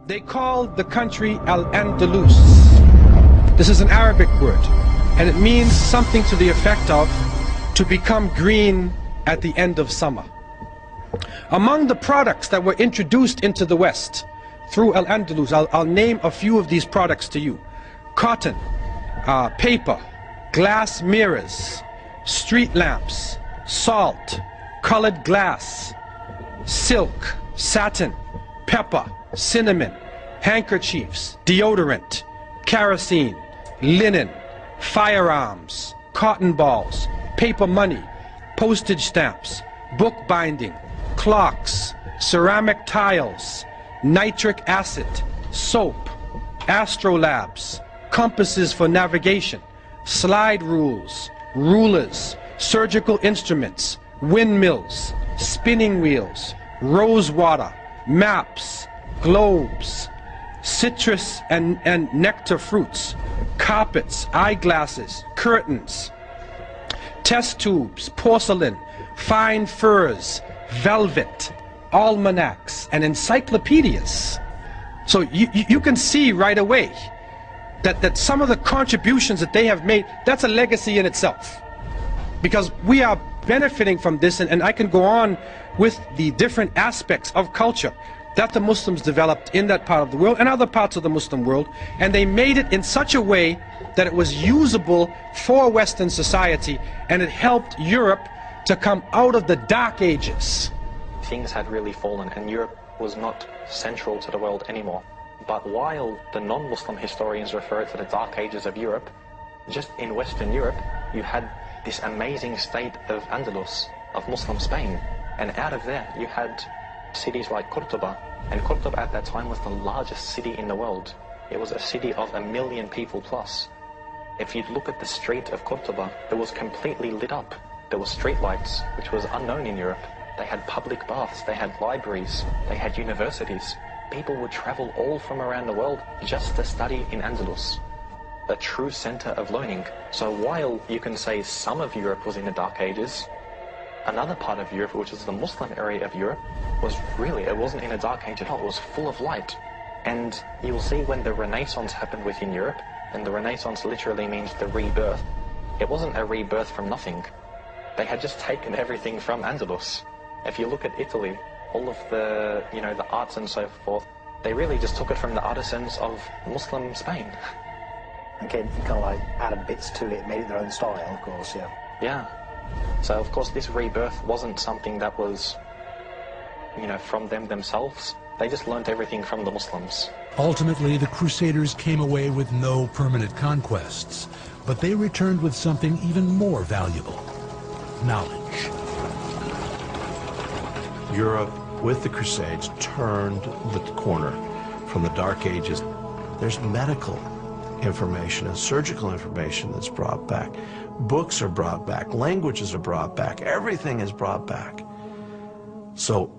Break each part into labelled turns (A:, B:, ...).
A: They called the country Al-Andalus. This is an Arabic word, and it means something to the effect of to become green at the end of summer. Among the products that were introduced into the West through Al-Andalus, I'll name a few of these products to you. Cotton, paper, glass mirrors, street lamps, salt, colored glass, silk, satin, pepper, cinnamon, handkerchiefs, deodorant, kerosene, linen, firearms, cotton balls, paper money, postage stamps, book binding, clocks, ceramic tiles, nitric acid, soap, astrolabes, compasses for navigation, slide rules, rulers, surgical instruments, windmills, spinning wheels, rose water, maps, globes, citrus and nectar fruits, carpets, eyeglasses, curtains, test tubes, porcelain, fine furs, velvet, almanacs, and encyclopedias. So you can see right away that some of the contributions that they have made, that's a legacy in itself. Because we are benefiting from this, and I can go on with the different aspects of culture that the Muslims developed in that part of the world and other parts of the Muslim world, and they made it in such a way that it was usable for Western society, and it helped Europe to come out of the Dark Ages.
B: Things had really fallen and Europe was not central to the world anymore. But while the non-Muslim historians refer to the Dark Ages of Europe, just in Western Europe you had this amazing state of Andalus, of Muslim Spain, and out of there you had cities like Cordoba, and Cordoba at that time was the largest city in the world. It was a city of 1 million people plus. If you look at the street of Cordoba, it was completely lit up. There were street lights, which was unknown in Europe. They had public baths, they had libraries, they had universities. People would travel all from around the world just to study in Andalus, a true center of learning. So while you can say some of Europe was in the Dark Ages, another part of Europe, which is the Muslim area of Europe, it wasn't in a dark age at all. It was full of light. And you'll see when the Renaissance happened within Europe, and the Renaissance literally means the rebirth, it wasn't a rebirth from nothing. They had just taken everything from Andalus. If you look at Italy, all of the, the arts and so forth, they really just took it from the artisans of Muslim Spain.
C: Again, you kind of like added bits to it, made it their own style, of course, yeah.
B: Yeah. So, of course, this rebirth wasn't something that was, from them themselves. They just learnt everything from the Muslims.
D: Ultimately, the Crusaders came away with no permanent conquests, but they returned with something even more valuable: knowledge.
E: Europe, with the Crusades, turned the corner from the Dark Ages. There's medical information and surgical information that's brought back. Books are brought back, languages are brought back, everything is brought back. So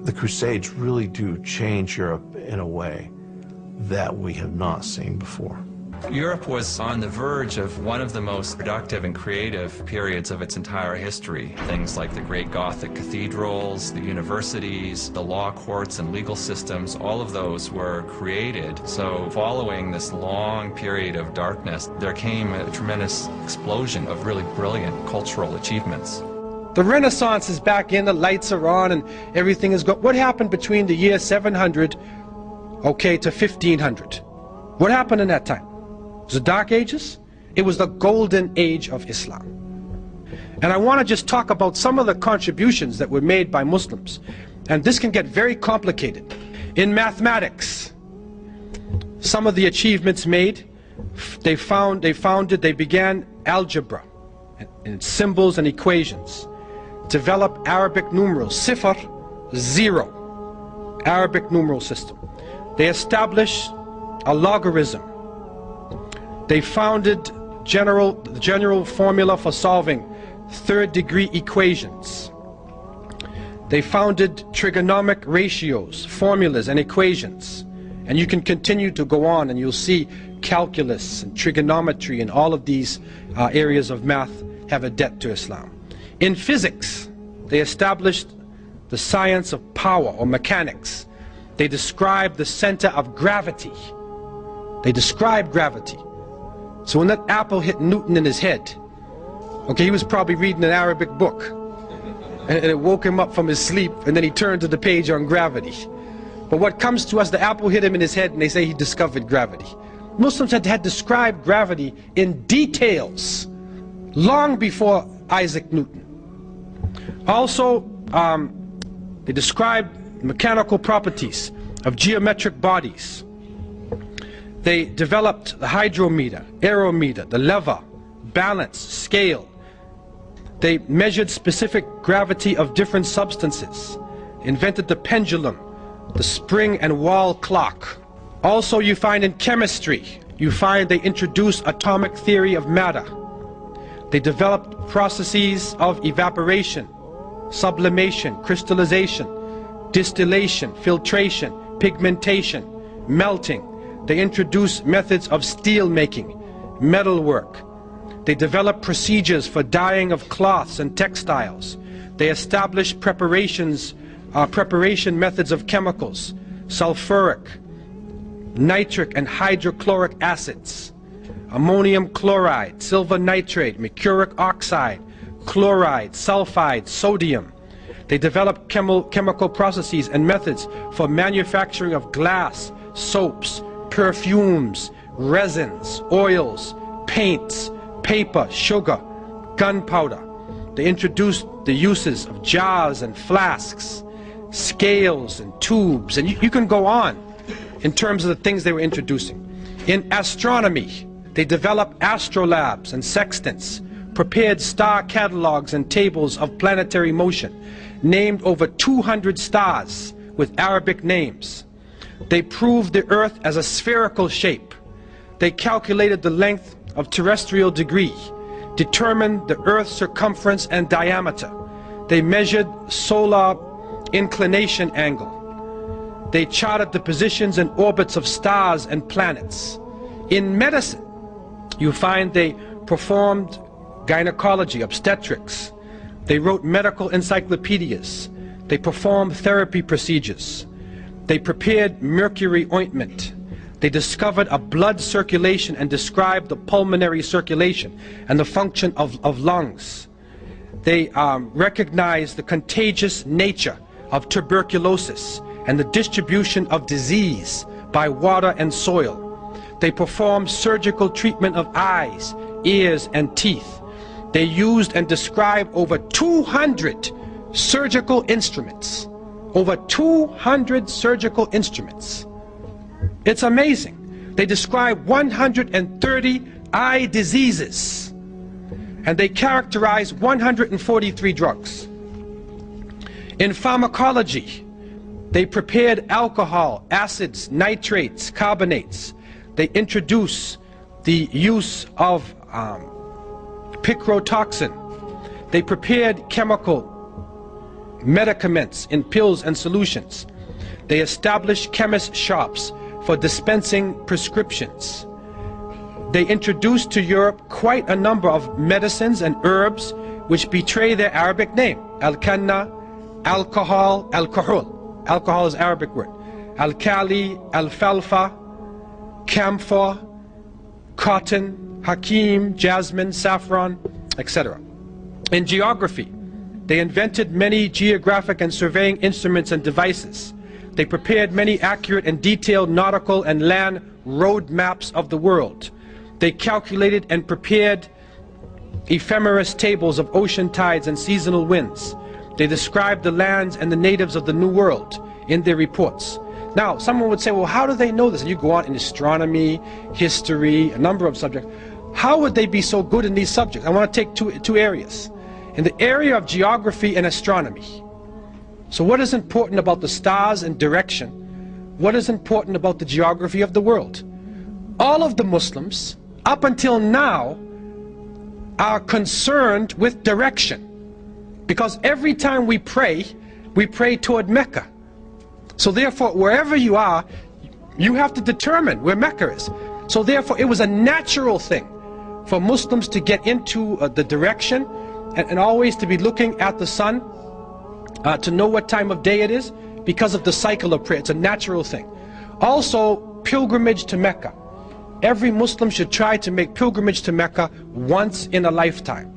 E: the Crusades really do change Europe in a way that we have not seen before.
F: Europe was on the verge of one of the most productive and creative periods of its entire history. Things like the great Gothic cathedrals, the universities, the law courts and legal systems, all of those were created. So following this long period of darkness, there came a tremendous explosion of really brilliant cultural achievements.
A: The Renaissance is back in, the lights are on, and everything is good. What happened between the year 700, to 1500? What happened in that time? It was the Dark Ages. It was the golden age of Islam. And I want to just talk about some of the contributions that were made by Muslims. And this can get very complicated. In mathematics, some of the achievements made, they began algebra and symbols and equations. Developed Arabic numerals, Sifr, 0, Arabic numeral system. They established a logarithm. They founded the general formula for solving third-degree equations. They founded trigonomic ratios, formulas, and equations. And you can continue to go on, and you'll see calculus and trigonometry and all of these areas of math have a debt to Islam. In physics, they established the science of power, or mechanics, They describe the center of gravity. They describe gravity. So when that apple hit Newton in his head, okay, he was probably reading an Arabic book, and it woke him up from his sleep, and then he turned to the page on gravity. But what comes to us, the apple hit him in his head, and they say he discovered gravity. Muslims had described gravity in details long before Isaac Newton. Also, they described mechanical properties of geometric bodies. They developed the hydrometer, aerometer, the lever, balance, scale. They measured specific gravity of different substances, invented the pendulum, the spring and wall clock. Also, you find in chemistry, they introduced atomic theory of matter. They developed processes of evaporation, sublimation, crystallization, distillation, filtration, pigmentation, melting. They introduced methods of steel making, metalwork. They developed procedures for dyeing of cloths and textiles. They established preparation methods of chemicals, sulfuric, nitric and hydrochloric acids, ammonium chloride, silver nitrate, mercuric oxide, chloride, sulfide, sodium. They developed chemical processes and methods for manufacturing of glass, soaps, perfumes, resins, oils, paints, paper, sugar, gunpowder. They introduced the uses of jars and flasks, scales and tubes, and you can go on in terms of the things they were introducing. In astronomy, they developed astrolabes and sextants, prepared star catalogs and tables of planetary motion, named over 200 stars with Arabic names. They proved the Earth as a spherical shape. They calculated the length of terrestrial degree, determined the Earth's circumference and diameter. They measured solar inclination angle. They charted the positions and orbits of stars and planets. In medicine, you find they performed gynecology, obstetrics. They wrote medical encyclopedias. They performed therapy procedures. They prepared mercury ointment. They discovered a blood circulation and described the pulmonary circulation and the function of lungs. They recognized the contagious nature of tuberculosis and the distribution of disease by water and soil. They performed surgical treatment of eyes, ears, and teeth. They used and described over 200 surgical instruments. Over 200 surgical instruments. It's amazing. They describe 130 eye diseases, and they characterize 143 drugs. In pharmacology, they prepared alcohol, acids, nitrates, carbonates. They introduced the use of picrotoxin. They prepared chemical medicaments in pills and solutions. They established chemist shops for dispensing prescriptions. They introduced to Europe quite a number of medicines and herbs which betray their Arabic name. Al-Kanna, alcohol, alcohol. Alcohol is Arabic word. Al-Kali, alfalfa, camphor, cotton, hakim, jasmine, saffron, etc. In geography, they invented many geographic and surveying instruments and devices. They prepared many accurate and detailed nautical and land road maps of the world. They calculated and prepared ephemeris tables of ocean tides and seasonal winds. They described the lands and the natives of the New World in their reports. Now, someone would say, well, how do they know this? And you go on in astronomy, history, a number of subjects. How would they be so good in these subjects? I want to take two areas. In the area of geography and astronomy. So what is important about the stars and direction? What is important about the geography of the world? All of the Muslims, up until now, are concerned with direction. Because every time we pray toward Mecca. So therefore, wherever you are, you have to determine where Mecca is. So therefore, it was a natural thing for Muslims to get into the direction and always to be looking at the sun to know what time of day it is, because of the cycle of prayer. It's a natural thing. Also, pilgrimage to Mecca. Every Muslim should try to make pilgrimage to Mecca once in a lifetime.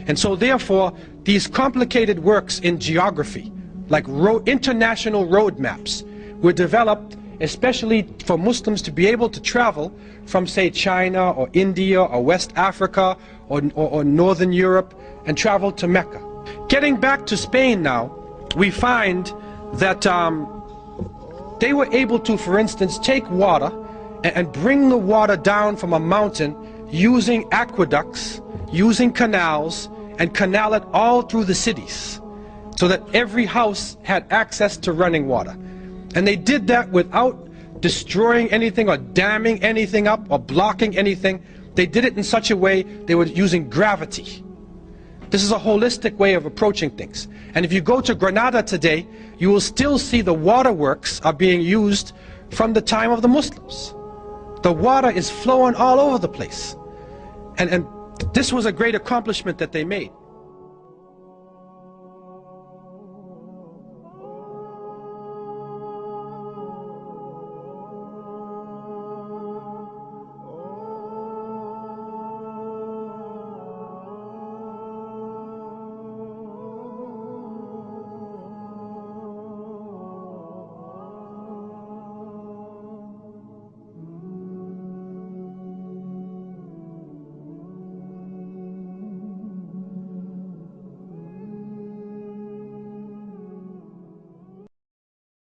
A: And so therefore, these complicated works in geography, like international road maps, were developed especially for Muslims to be able to travel from, say, China or India or West Africa or Northern Europe and travel to Mecca. Getting back to Spain now, we find that they were able to, for instance, take water and bring the water down from a mountain using aqueducts, using canals, and canal it all through the cities so that every house had access to running water. And they did that without destroying anything or damming anything up or blocking anything. They did it in such a way they were using gravity. This is a holistic way of approaching things. And if you go to Granada today, you will still see the waterworks are being used from the time of the Muslims. The water is flowing all over the place. And this was a great accomplishment that they made.